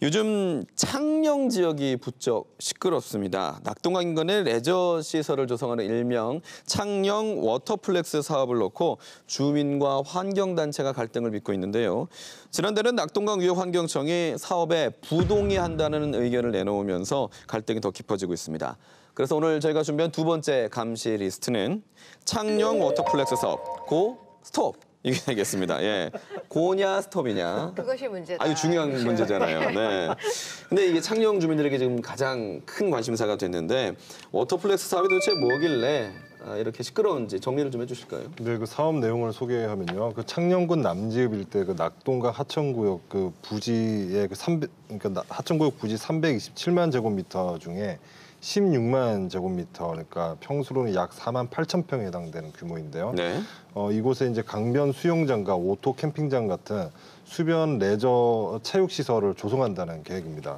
요즘 창녕 지역이 부쩍 시끄럽습니다. 낙동강 인근에 레저 시설을 조성하는 일명 창녕 워터플렉스 사업을 놓고 주민과 환경단체가 갈등을 빚고 있는데요. 지난달엔 낙동강 위협환경청이 사업에 부동의한다는 의견을 내놓으면서 갈등이 더 깊어지고 있습니다. 그래서 오늘 저희가 준비한 두 번째 감시 리스트는 창녕 워터플렉스 사업, 고, 스톱! 이게 되겠습니다. 예. 고냐 스톱이냐. 그것이 문제다. 아주 중요한 문제잖아요. 네. 근데 이게 창녕 주민들에게 지금 가장 큰 관심사가 됐는데 워터플렉스 사업이 도대체 뭐길래 이렇게 시끄러운지 정리를 좀 해주실까요? 네, 그 사업 내용을 소개하면요. 그 창녕군 남지읍 일대 그 낙동강 하천구역 그 부지의 그러니까 하천구역 부지 327만 제곱미터 중에 16만 제곱미터, 그러니까 평수로는 약 4만 8천 평에 해당되는 규모인데요. 네. 이곳에 이제 강변 수영장과 오토 캠핑장 같은 수변 레저 체육 시설을 조성한다는 계획입니다.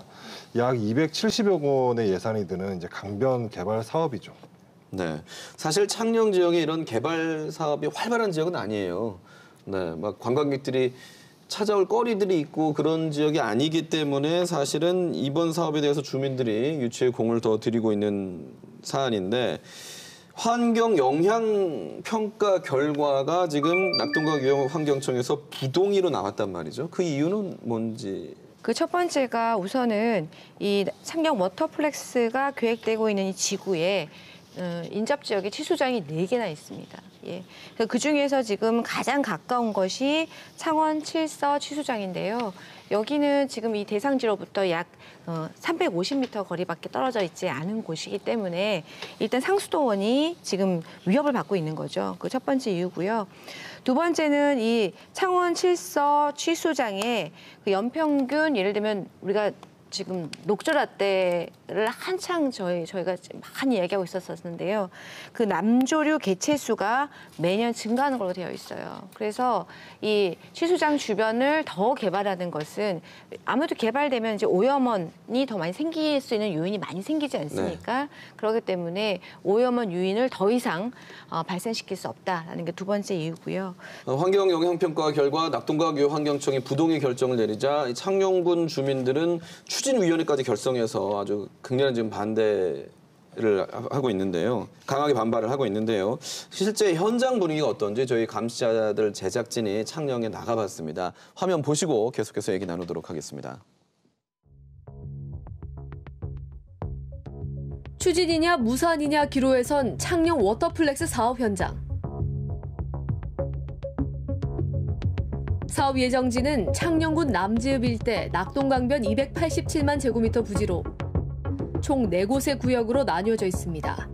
약 270억 원의 예산이 드는 이제 강변 개발 사업이죠. 네. 사실 창녕 지역에 이런 개발 사업이 활발한 지역은 아니에요. 네. 막 관광객들이 찾아올 거리들이 있고 그런 지역이 아니기 때문에 사실은 이번 사업에 대해서 주민들이 유치에 공을 더 들이고 있는 사안인데 환경 영향 평가 결과가 지금 낙동강 위협환경청에서 부동의로 나왔단 말이죠. 그 이유는 뭔지? 그 첫 번째가 우선은 이 창녕 워터플렉스가 계획되고 있는 이 지구에 인접 지역에 취수장이 4개나 있습니다. 예. 그 중에서 지금 가장 가까운 것이 창원 칠서 취수장인데요. 여기는 지금 이 대상지로부터 약 350m 거리밖에 떨어져 있지 않은 곳이기 때문에 일단 상수도원이 지금 위협을 받고 있는 거죠. 그 첫 번째 이유고요. 두 번째는 이 창원 칠서 취수장의 그 연평균 예를 들면 우리가 지금 녹조라 때를 한창 저희가 많이 얘기하고 있었는데요. 그 남조류 개체수가 매년 증가하는 걸로 되어 있어요. 그래서 이 취수장 주변을 더 개발하는 것은 아무래도 개발되면 이제 오염원이 더 많이 생길 수 있는 요인이 많이 생기지 않습니까? 네. 그렇기 때문에 오염원 유인을 더 이상 발생시킬 수 없다라는 게 두 번째 이유고요. 환경 영향 평가 결과 낙동강 위협환경청이 부동의 결정을 내리자 창녕군 주민들은 추진위원회까지 결성해서 아주 극렬한 지금 반대를 하고 있는데요. 강하게 반발을 하고 있는데요. 실제 현장 분위기가 어떤지 저희 감시자들 제작진이 창녕에 나가봤습니다. 화면 보시고 계속해서 얘기 나누도록 하겠습니다. 추진이냐 무산이냐 기로에선 창녕 워터플렉스 사업 현장. 사업 예정지는 창녕군 남지읍 일대 낙동강변 287만 제곱미터 부지로 총 4곳의 구역으로 나뉘어져 있습니다.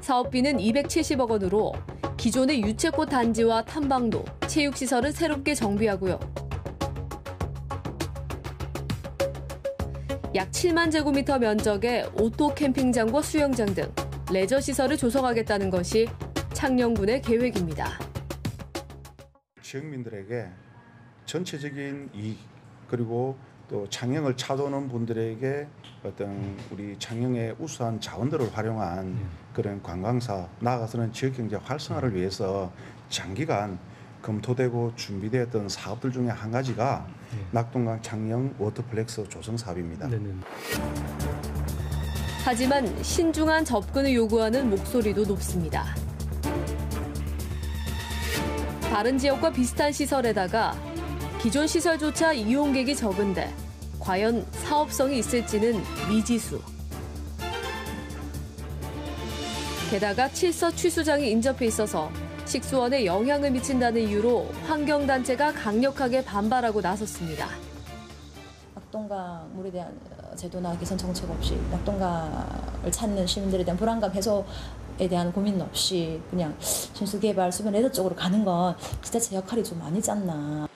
사업비는 270억 원으로 기존의 유채꽃 단지와 탐방로, 체육시설은 새롭게 정비하고요. 약 7만 제곱미터 면적의 오토 캠핑장과 수영장 등 레저 시설을 조성하겠다는 것이 창녕군의 계획입니다. 지역민들에게 전체적인 이익 그리고 또 창녕을 찾아오는 분들에게 어떤 우리 창녕의 우수한 자원들을 활용한 그런 관광사업, 나아가서는 지역경제 활성화를 위해서 장기간 검토되고 준비되었던 사업들 중에 한 가지가 낙동강 창녕 워터플렉스 조성 사업입니다. 하지만 신중한 접근을 요구하는 목소리도 높습니다. 다른 지역과 비슷한 시설에다가 기존 시설조차 이용객이 적은데 과연 사업성이 있을지는 미지수. 게다가 칠서 취수장이 인접해 있어서 식수원에 영향을 미친다는 이유로 환경단체가 강력하게 반발하고 나섰습니다. 낙동강 물에 대한 제도나 개선 정책 없이 낙동강을 찾는 시민들에 대한 불안감 해소에 대한 고민 없이 그냥 신수개발 수변 레저 쪽으로 가는 건 진짜 제 역할이 좀 아니지 않나.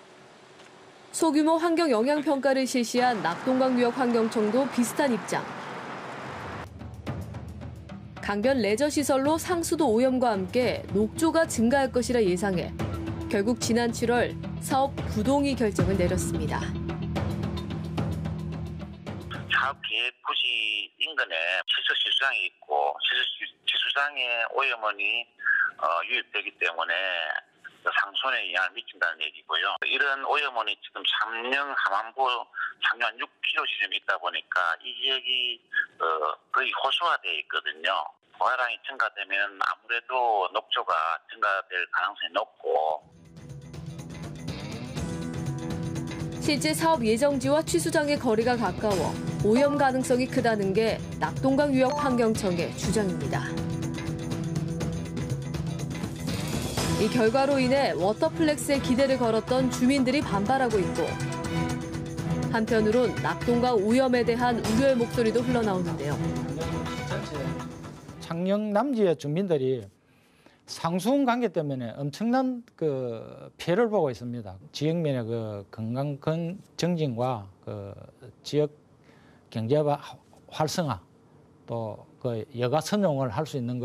소규모 환경 영향 평가를 실시한 낙동강 위협환경청도 비슷한 입장. 강변 레저 시설로 상수도 오염과 함께 녹조가 증가할 것이라 예상해 결국 지난 7월 사업 부동의 결정을 내렸습니다. 사업 계획 부지 인근에 칠서 취수장이 있고 칠서 취수장에 오염원이 유입되기 때문에 상손에 영향을 미친다는 얘기고요. 이런 오염원이 지금 창녕 함안부 상류 한 6km 지점에 있다 보니까 이 지역이 거의 호수화되어 있거든요. 고화량이 증가되면 아무래도 녹조가 증가될 가능성이 높고. 실제 사업 예정지와 취수장의 거리가 가까워 오염 가능성이 크다는 게 낙동강유역환경청의 주장입니다. 이 결과로 인해 워터플렉스에 기대를 걸었던 주민들이 반발하고 있고, 한편으론 낙동강 오염에 대한 우려의 목소리도 흘러나오는데요. 창녕 남지의 주민들이 상수원 관계 때문에 엄청난 그 피해를 보고 있습니다. 지역면의 그 건강 정진과 그 지역 경제 활성화, 또 그 여가 선용을 할 수 있는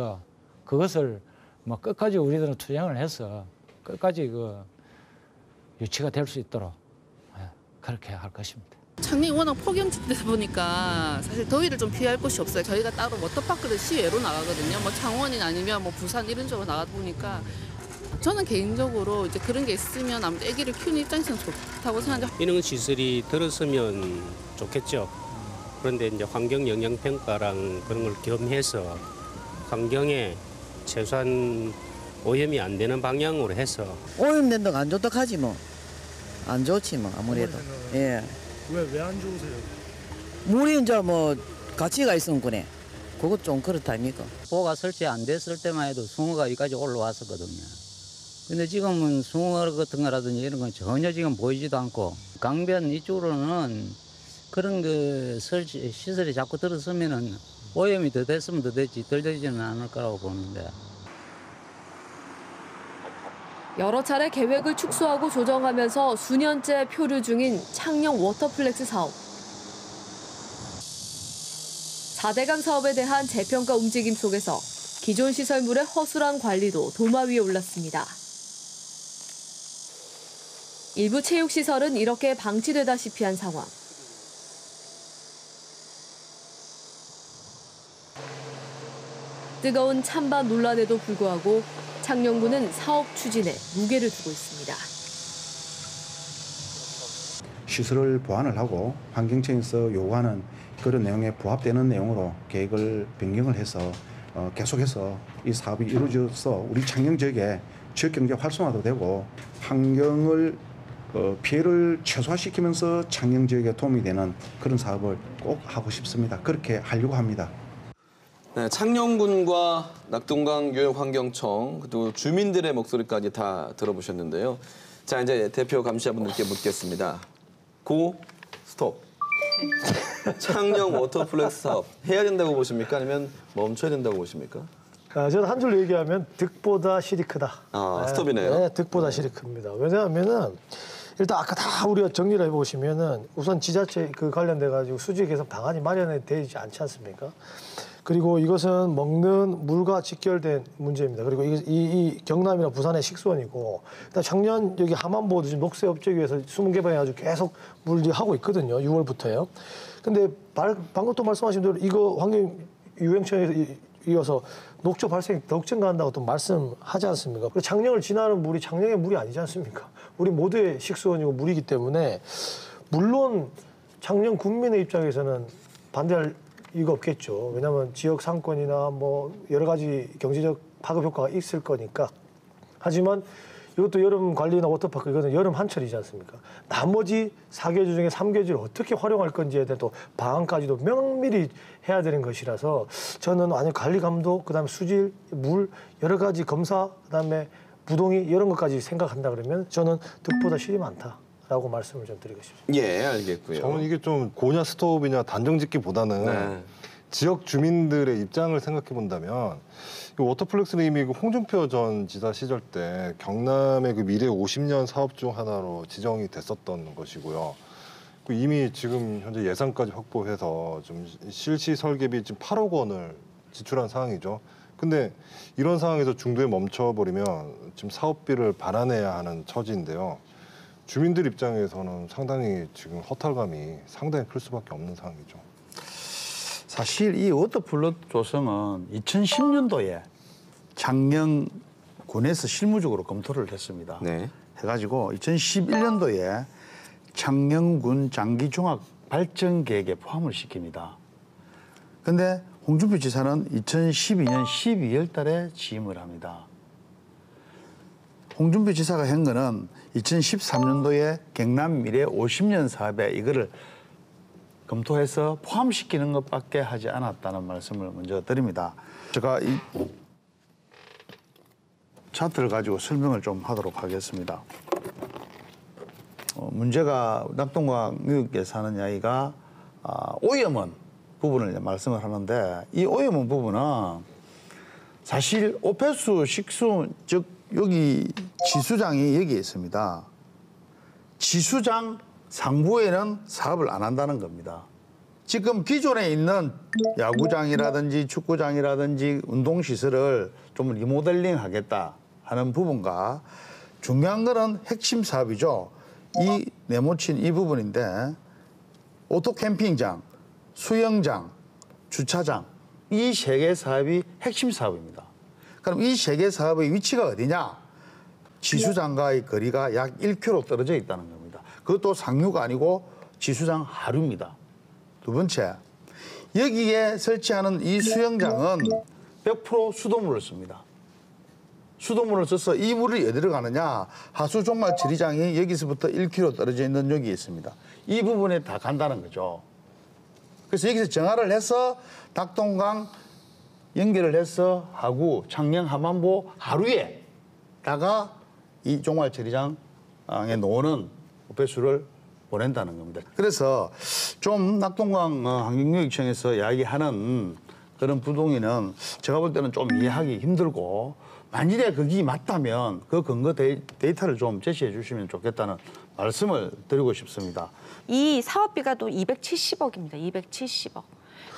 그것을 뭐 끝까지 우리들은 투쟁을 해서 끝까지 그 유치가 될 수 있도록 그렇게 할 것입니다. 창녕이 워낙 폭염지대다 보니까 사실 더위를 좀 피할 곳이 없어요. 저희가 따로 워터파크를 시외로 나가거든요. 뭐 창원이나 아니면 뭐 부산 이런 쪽으로 나가다 보니까 저는 개인적으로 이제 그런 게 있으면 아무래도 아기를 키우는 입장에서는 좋다고 생각해요. 이런 시설이 들었으면 좋겠죠. 그런데 이제 환경 영향 평가랑 그런 걸 겸해서 환경에 최소한 오염이 안 되는 방향으로 해서. 오염된다고 안 좋다 하지 뭐. 안 좋지 뭐 아무래도. 예. 왜 안 좋으세요? 물이 이제 뭐 가치가 있으면 그래. 그것 좀 그렇다 아닙니까? 보호가 설치 안 됐을 때만 해도 숭어가 여기까지 올라왔었거든요. 근데 지금은 숭어 같은 거라든지 이런 건 전혀 지금 보이지도 않고, 강변 이쪽으로는 그런 그 설치 시설이 자꾸 들어서면은 오염이 더 됐으면 더 됐지 덜 되지는 않을 거라고 보는데. 여러 차례 계획을 축소하고 조정하면서 수년째 표류 중인 창녕 워터플렉스 사업. 4대강 사업에 대한 재평가 움직임 속에서 기존 시설물의 허술한 관리도 도마 위에 올랐습니다. 일부 체육시설은 이렇게 방치되다시피 한 상황. 뜨거운 찬반 논란에도 불구하고 창녕군은 사업 추진에 무게를 두고 있습니다. 시설을 보완을 하고 환경청에서 요구하는 그런 내용에 부합되는 내용으로 계획을 변경을 해서 계속해서 이 사업이 이루어져서 우리 창녕 지역에 지역경제 활성화도 되고 환경을 피해를 최소화시키면서 창녕 지역에 도움이 되는 그런 사업을 꼭 하고 싶습니다. 그렇게 하려고 합니다. 네, 창녕군과 낙동강 유역환경청 그리고 주민들의 목소리까지 다 들어보셨는데요. 자, 이제 대표 감시자분들께 묻겠습니다. 고, 스톱. 창녕 워터플렉스 사업 해야 된다고 보십니까? 아니면 멈춰야 된다고 보십니까? 저는 한 줄로 얘기하면 득보다 실이 크다. 아, 스톱이네요. 네, 득보다 실이 큽니다. 왜냐하면은 일단 아까 다 우리가 정리를 해보시면은 우선 지자체 그 관련돼 가지고 수질 개선 방안이 마련이 되지 않지 않습니까? 그리고 이것은 먹는 물과 직결된 문제입니다. 그리고 이 경남이나 부산의 식수원이고, 작년 여기 함안보도 지금 녹색업체위에서 수문 개방해가지고 계속 물리하고 있거든요. 6월부터요. 근데 방금 또 말씀하신 대로 이거 환경유행청에서 이어서 녹조 발생이 더욱 증가한다고 또 말씀하지 않습니까? 그리고 창녕을 지나는 물이 창녕의 물이 아니지 않습니까? 우리 모두의 식수원이고 물이기 때문에 물론 창녕 군민의 입장에서는 반대할 이유가 없겠죠. 왜냐하면 지역 상권이나 뭐 여러 가지 경제적 파급 효과가 있을 거니까. 하지만 이것도 여름 관리나 워터파크 이거는 여름 한철이지 않습니까? 나머지 4계절 중에 3계절을 어떻게 활용할 건지에 대한 또 방안까지도 명밀히 해야 되는 것이라서 저는 완전 관리 감독, 그다음에 수질, 물 여러 가지 검사, 그다음에 부동의 이런 것까지 생각한다 그러면 저는 득보다 실이 많다. 라고 말씀을 좀 드리고 싶습니다. 예, 알겠고요. 저는 이게 좀 고냐 스톱이냐 단정짓기보다는 네. 지역 주민들의 입장을 생각해 본다면 이 워터플렉스는 이미 그 홍준표 전 지사 시절 때 경남의 그 미래 50년 사업 중 하나로 지정이 됐었던 것이고요. 이미 지금 현재 예산까지 확보해서 좀 실시 설계비 지금 8억 원을 지출한 상황이죠. 근데 이런 상황에서 중도에 멈춰버리면 지금 사업비를 반환해야 하는 처지인데요. 주민들 입장에서는 상당히 지금 허탈감이 상당히 클 수밖에 없는 상황이죠. 사실 이 워터플러스 조성은 2010년도에 창녕 군에서 실무적으로 검토를 했습니다. 네. 해가지고 2011년도에 창녕군 장기종합 발전 계획에 포함을 시킵니다. 근데 홍준표 지사는 2012년 12월 달에 취임을 합니다. 홍준표 지사가 한 거는 2013년도에 경남 미래 50년 사업에 이거를 검토해서 포함시키는 것밖에 하지 않았다는 말씀을 먼저 드립니다. 제가 이 차트를 가지고 설명을 좀 하도록 하겠습니다. 문제가 낙동강 유역에서 하는 이야기가 오염원 부분을 말씀을 하는데 이 오염원 부분은 사실 오폐수, 식수, 즉 여기 지수장이 여기에 있습니다. 지수장 상부에는 사업을 안 한다는 겁니다. 지금 기존에 있는 야구장이라든지 축구장이라든지 운동시설을 좀 리모델링 하겠다 하는 부분과 중요한 거는 핵심 사업이죠. 이 네모친 이 부분인데 오토 캠핑장, 수영장, 주차장 이 세 개 사업이 핵심 사업입니다. 그럼 이 세 개 사업의 위치가 어디냐? 지수장과의 거리가 약 1km 떨어져 있다는 겁니다. 그것도 상류가 아니고 지수장 하류입니다. 두 번째, 여기에 설치하는 이 수영장은 100% 수돗물을 씁니다. 수돗물을 써서 이 물이 어디로 가느냐? 하수 종말 지리장이 여기서부터 1km 떨어져 있는 여기에 있습니다. 이 부분에 다 간다는 거죠. 그래서 여기서 정화를 해서 낙동강 연결을 해서 하구, 창녕, 함안보 하루에다가 이 종말 처리장에 놓는 오폐수를 보낸다는 겁니다. 그래서 좀 낙동강 환경유익청에서 이야기하는 그런 부동의는 제가 볼 때는 좀 이해하기 힘들고 만일에 그게 맞다면 그 근거 데이터를 좀 제시해 주시면 좋겠다는 말씀을 드리고 싶습니다. 이 사업비가 또 270억입니다. 270억.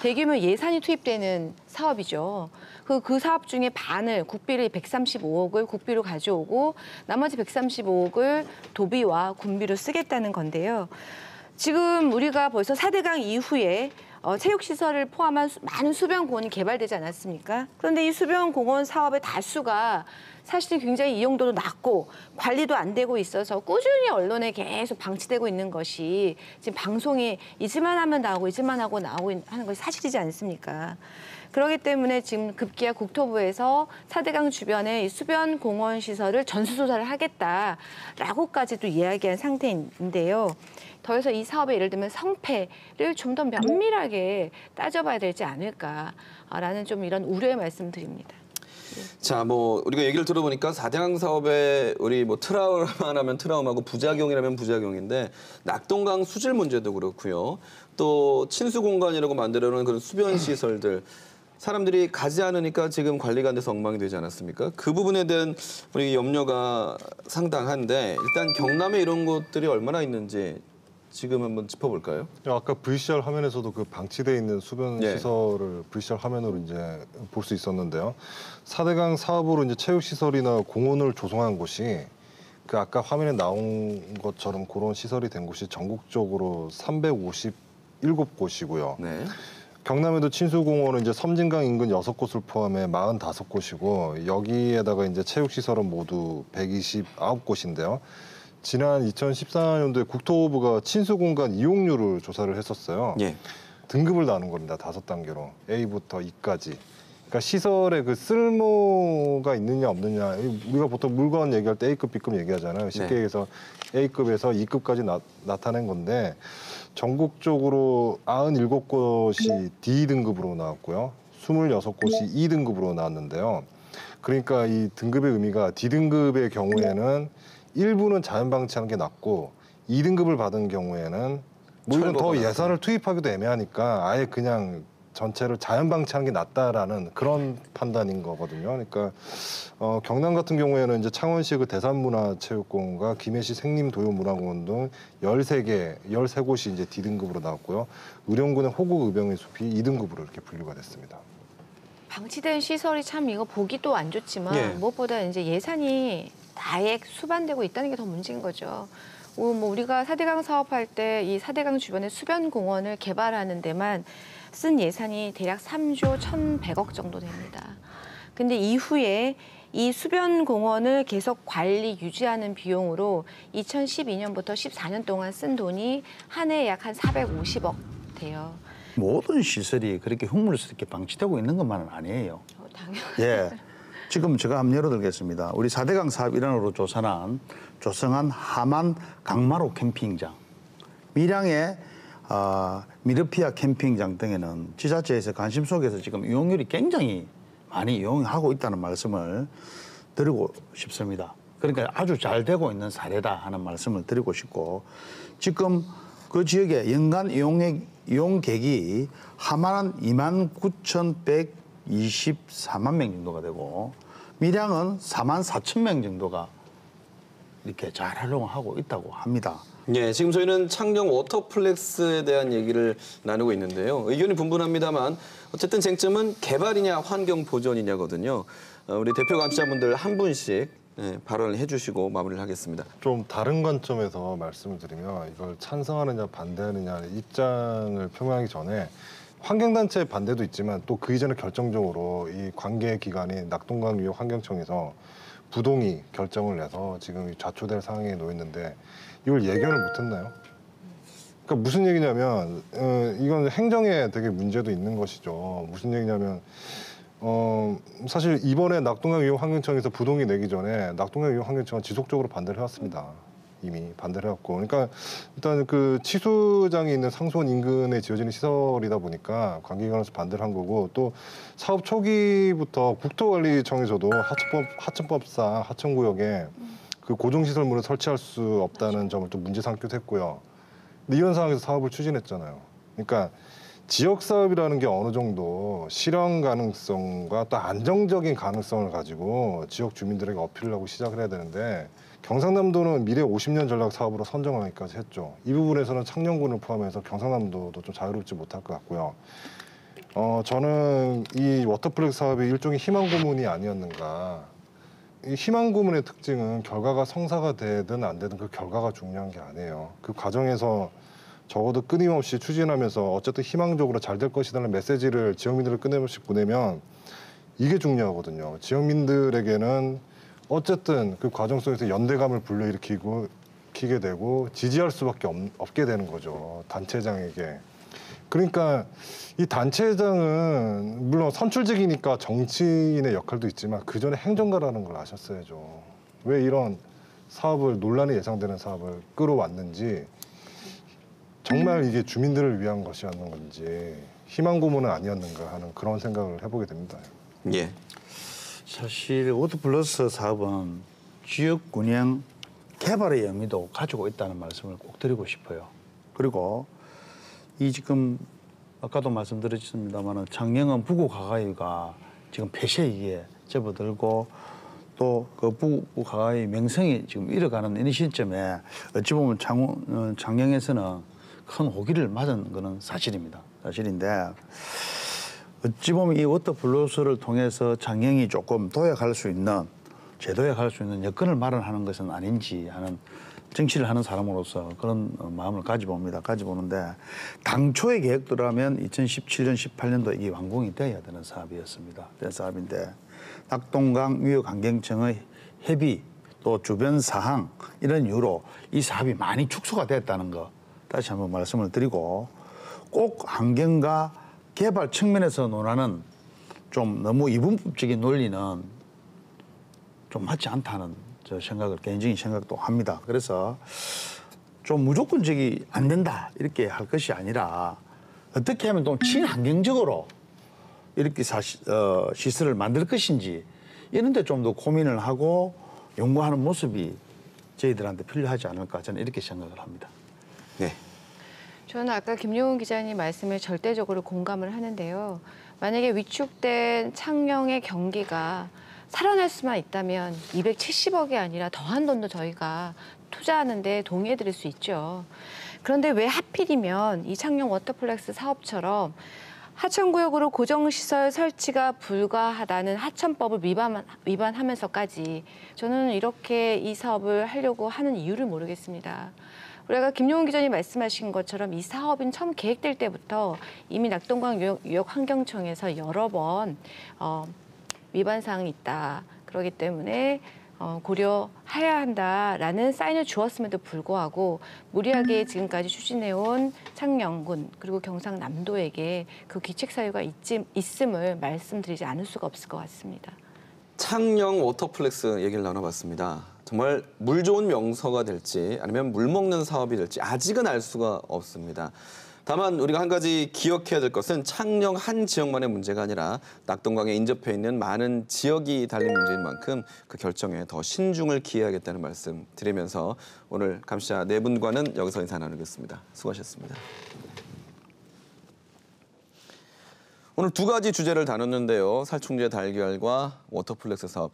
대규모 예산이 투입되는 사업이죠. 그 사업 중에 반을 국비를 135억을 국비로 가져오고 나머지 135억을 도비와 군비로 쓰겠다는 건데요. 지금 우리가 벌써 4대강 이후에 체육시설을 포함한 많은 수변공원이 개발되지 않았습니까? 그런데 이 수변공원 사업의 다수가 사실 굉장히 이용도도 낮고 관리도 안 되고 있어서 꾸준히 언론에 계속 방치되고 있는 것이 지금 방송에 잊을만 하면 나오고 잊을만 하고 나오고 하는 것이 사실이지 않습니까? 그렇기 때문에 지금 급기야 국토부에서 4대강 주변의 수변 공원 시설을 전수조사를 하겠다라고까지도 이야기한 상태인데요. 더해서 이 사업의 예를 들면 성패를 좀 더 면밀하게 따져봐야 되지 않을까라는 좀 이런 우려의 말씀드립니다. 자, 뭐 우리가 얘기를 들어보니까 4대강 사업에 우리 뭐 트라우마라면 트라우마고 부작용이라면 부작용인데 낙동강 수질 문제도 그렇고요. 또 친수 공간이라고 만들어놓은 그런 수변 시설들 사람들이 가지 않으니까 지금 관리가 안 돼서 엉망이 되지 않았습니까? 그 부분에 대한 우리 염려가 상당한데 일단 경남에 이런 곳들이 얼마나 있는지 지금 한번 짚어볼까요? 아까 VCR 화면에서도 그 방치돼 있는 수변 시설을 VCR 화면으로 이제 볼 수 있었는데요. 4대강 사업으로 이제 체육시설이나 공원을 조성한 곳이 그 아까 화면에 나온 것처럼 그런 시설이 된 곳이 전국적으로 357곳이고요. 네. 경남에도 친수공원은 이제 섬진강 인근 6곳을 포함해 45곳이고 여기에다가 이제 체육시설은 모두 129곳인데요. 지난 2014년도에 국토부가 친수공간 이용률을 조사를 했었어요. 예. 등급을 나눈 겁니다. 5단계로. A부터 E까지. 그러니까 시설에 그 쓸모가 있느냐 없느냐. 우리가 보통 물건 얘기할 때 A급, B급 얘기하잖아요. 쉽게 얘기해서 A급에서 E급까지 나타낸 건데 전국적으로 97곳이 D등급으로 나왔고요. 26곳이 E등급으로 나왔는데요. 그러니까 이 등급의 의미가 D등급의 경우에는 일부는 자연 방치하는 게 낫고 2등급을 받은 경우에는 뭐 이건 더 예산을 투입하기도 애매하니까 아예 그냥 전체를 자연 방치하는 게 낫다라는 그런 판단인 거거든요. 그러니까 경남 같은 경우에는 이제 창원시 그 대산문화체육공원과 김해시 생림도요문화공원 등 13곳이 이제 D등급으로 나왔고요. 의령군의 호국의병의 숲이 2등급으로 이렇게 분류가 됐습니다. 방치된 시설이 참 이거 보기도 안 좋지만 무엇보다 이제 예산이 아예 수반되고 있다는 게 더 문제인 거죠. 뭐 우리가 4대강 사업할 때 이 4대강 주변에 수변 공원을 개발하는 데만 쓴 예산이 대략 3조 1,100억 정도 됩니다. 근데 이후에 이 수변 공원을 계속 관리 유지하는 비용으로 2012년부터 14년 동안 쓴 돈이 한 해에 약 한 450억 돼요. 모든 시설이 그렇게 흉물스럽게 방치되고 있는 것만은 아니에요. 당연히. 예. 지금 제가 한번 예로들겠습니다. 우리 4대강 사업 일환으로 조성한 하만 강마루 캠핑장, 밀양의 미르피아 캠핑장 등에는 지자체에서 관심 속에서 지금 이용률이 굉장히 많이 이용하고 있다는 말씀을 드리고 싶습니다. 그러니까 아주 잘 되고 있는 사례다 하는 말씀을 드리고 싶고, 지금 그 지역의 연간 이용객이 하만은 29,124만 명 정도가 되고, 밀양은 44,000명 정도가 이렇게 잘 활용하고 있다고 합니다. 예, 지금 저희는 창녕 워터플렉스에 대한 얘기를 나누고 있는데요. 의견이 분분합니다만 어쨌든 쟁점은 개발이냐 환경 보전이냐거든요. 우리 대표 감시자분들 한 분씩 발언을 해주시고 마무리를 하겠습니다. 좀 다른 관점에서 말씀을 드리면 이걸 찬성하느냐 반대하느냐 입장을 표명하기 전에 환경단체의 반대도 있지만 또 그 이전에 결정적으로 이 관계 기관인 낙동강유역 환경청에서 부동의 결정을 내서 지금 좌초될 상황에 놓였는데 이걸 예견을 못했나요? 그러니까 무슨 얘기냐면 이건 행정에 되게 문제도 있는 것이죠. 무슨 얘기냐면 사실 이번에 낙동강유역 환경청에서 부동의 내기 전에 낙동강유역 환경청은 지속적으로 반대를 해왔습니다. 이미 반대를 해왔고, 그러니까 일단 그 치수장이 있는 상수원 인근에 지어지는 시설이다 보니까 관계기관에서 반대를 한 거고, 또 사업 초기부터 국토관리청에서도 하천법상 하천구역에 그 고정시설물을 설치할 수 없다는 점을 또 문제 삼기도 했고요. 근데 이런 상황에서 사업을 추진했잖아요. 그러니까 지역 사업이라는 게 어느 정도 실현 가능성과 또 안정적인 가능성을 가지고 지역 주민들에게 어필을 하고 시작을 해야 되는데, 경상남도는 미래 50년 전략 사업으로 선정하기까지 했죠. 이 부분에서는 창녕군을 포함해서 경상남도도 좀 자유롭지 못할 것 같고요. 저는 이 워터플렉스 사업이 일종의 희망 고문이 아니었는가. 이 희망 고문의 특징은 결과가 성사가 되든 안 되든 그 결과가 중요한 게 아니에요. 그 과정에서 적어도 끊임없이 추진하면서 어쨌든 희망적으로 잘 될 것이라는 메시지를 지역민들을 끊임없이 보내면 이게 중요하거든요. 지역민들에게는 어쨌든 그 과정 속에서 연대감을 불러일으키게 되고 지지할 수밖에 없게 되는 거죠. 단체장에게. 그러니까 이 단체장은 물론 선출직이니까 정치인의 역할도 있지만 그 전에 행정가라는 걸 아셨어야죠. 왜 이런 사업을, 논란이 예상되는 사업을 끌어왔는지, 정말 이게 주민들을 위한 것이었는 건지 희망 고문은 아니었는가 하는 그런 생각을 해보게 됩니다. 예. 사실 워터플러스 사업은 지역 균형 개발의 의미도 가지고 있다는 말씀을 꼭 드리고 싶어요. 그리고 이 지금 아까도 말씀드렸습니다만 창녕은 부구 가가위가 지금 폐쇄위기에 접어들고 또 그 부구 가가위 명성이 지금 잃어가는 이 시점에 어찌 보면 창녕에서는 큰 호기를 맞은 거는 사실입니다. 사실인데 어찌 보면 이 워터플러스를 통해서 창녕이 조금 도약할 수 있는, 재도약할 수 있는 여건을 마련하는 것은 아닌지 하는, 정치를 하는 사람으로서 그런 마음을 가져봅니다. 가져보는데 당초의 계획대로라면 2017년, 18년도 이게 완공이 되어야 되는 사업이었습니다. 된 사업인데 낙동강 유역환경청의 협의 또 주변 사항 이런 이유로 이 사업이 많이 축소가 됐다는 거 다시 한번 말씀을 드리고, 꼭 환경과 개발 측면에서 논하는 좀 너무 이분법적인 논리는 좀 맞지 않다는 저 생각을, 개인적인 생각도 합니다. 그래서 좀 무조건적이 안 된다 이렇게 할 것이 아니라 어떻게 하면 좀 친환경적으로 이렇게 시설을 만들 것인지 이런 데 좀 더 고민을 하고 연구하는 모습이 저희들한테 필요하지 않을까, 저는 이렇게 생각을 합니다. 네. 저는 아까 김용훈 기자님 말씀에 절대적으로 공감을 하는데요. 만약에 위축된 창녕의 경기가 살아날 수만 있다면 270억이 아니라 더한 돈도 저희가 투자하는데 동의해드릴 수 있죠. 그런데 왜 하필이면 이 창녕 워터플렉스 사업처럼 하천구역으로 고정시설 설치가 불가하다는 하천법을 위반하면서까지 저는 이렇게 이 사업을 하려고 하는 이유를 모르겠습니다. 우리가 김용훈 기자님 말씀하신 것처럼 이 사업은 처음 계획될 때부터 이미 낙동강 유역 환경청에서 여러 번 위반 사항이 있다. 그렇기 때문에 고려해야 한다라는 사인을 주었음에도 불구하고 무리하게 지금까지 추진해온 창녕군 그리고 경상남도에게 그 귀책 사유가 있음을 말씀드리지 않을 수가 없을 것 같습니다. 창녕 워터플렉스 얘기를 나눠봤습니다. 정말 물 좋은 명소가 될지 아니면 물 먹는 사업이 될지 아직은 알 수가 없습니다. 다만 우리가 한 가지 기억해야 될 것은 창녕 한 지역만의 문제가 아니라 낙동강에 인접해 있는 많은 지역이 달린 문제인 만큼 그 결정에 더 신중을 기해야겠다는 말씀 드리면서 오늘 감시자 네 분과는 여기서 인사 나누겠습니다. 수고하셨습니다. 오늘 두 가지 주제를 다뤘는데요. 살충제 달걀과 워터플렉스 사업.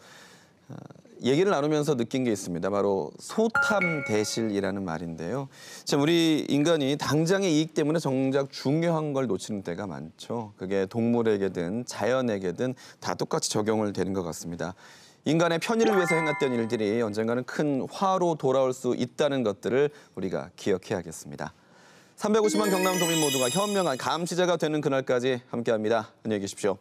얘기를 나누면서 느낀 게 있습니다. 바로 소탐대실이라는 말인데요. 참 우리 인간이 당장의 이익 때문에 정작 중요한 걸 놓치는 때가 많죠. 그게 동물에게든 자연에게든 다 똑같이 적용을 되는 것 같습니다. 인간의 편의를 위해서 행했던 일들이 언젠가는 큰 화로 돌아올 수 있다는 것들을 우리가 기억해야겠습니다. 350만 경남 도민 모두가 현명한 감시자가 되는 그날까지 함께합니다. 안녕히 계십시오.